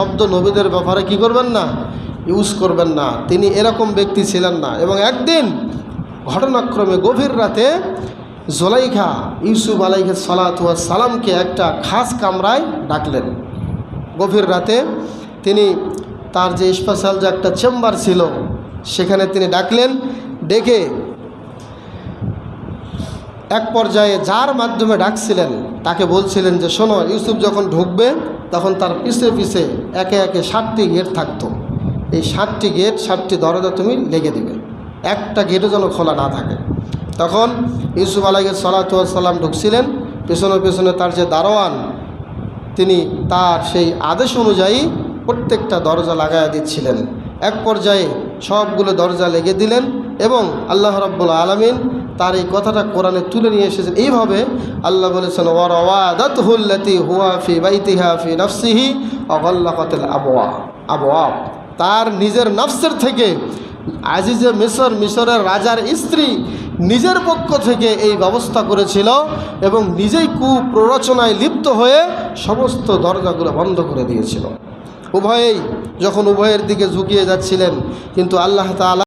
শব্দ নবীদের ব্যাপারে কি করবেন না, ইউজ করবেন না। তিনি এরকম ব্যক্তি ছিলেন না। এবং একদিন ঘটনাক্রমে গভীর রাতে জুলাইখা ইউসুফ আলাইহিস সালাতু ওয়াস সালামকে একটা খাস কামরায় ডাকলেন। গভীর রাতে তিনি তার যে স্পেশাল যে একটা চেম্বার ছিল সেখানে তিনি ডাকলেন। ডেকে এক পর্যায়ে যার মাধ্যমে ডাকছিলেন তাকে বলছিলেন যে শোনো, ইউসুফ যখন ঢুকবে তখন তার পিছে পিছে একে একে 7টি গেট থাকতো। এই 7টি গেট 7টি দরজা তুমি লেগে দিবে, একটা গেটও যেন খোলা না থাকে। তখন ইউসুফ আলাইহিস সালাতু ওয়াস সালাম ঢুকছিলেন, পেছনে পেছনে তার যে দারোয়ান তিনি তার সেই আদেশ অনুযায়ী প্রত্যেকটা দরজা লাগাইয়া দিচ্ছিলেন। এক পর্যায়ে সবগুলো দরজা লেগে দিলেন এবং আল্লাহ রাব্বুল আলামিন তার এই কথাটা কোরআনে তুলে নিয়ে এসেছেন এইভাবে। আল্লাহ বলেছেন ওয়ারাওয়াদাতহু আল্লাতী হুয়া ফি বাইতিহা ফি নাফসিহি ওয়াগাল্লাকাতিল আবওয়াব, তার নিজের নফসের থেকে আজিজে মিশরের রাজার স্ত্রী নিজের পক্ষ থেকে এই ব্যবস্থা করেছিল এবং নিজেই কুপ্ররোচনায় লিপ্ত হয়ে সমস্ত দরজাগুলো বন্ধ করে দিয়েছিল। উভয়েই যখন উভয়ের দিকে ঝুঁকিয়ে যাচ্ছিলেন, কিন্তু আল্লাহ তাআলা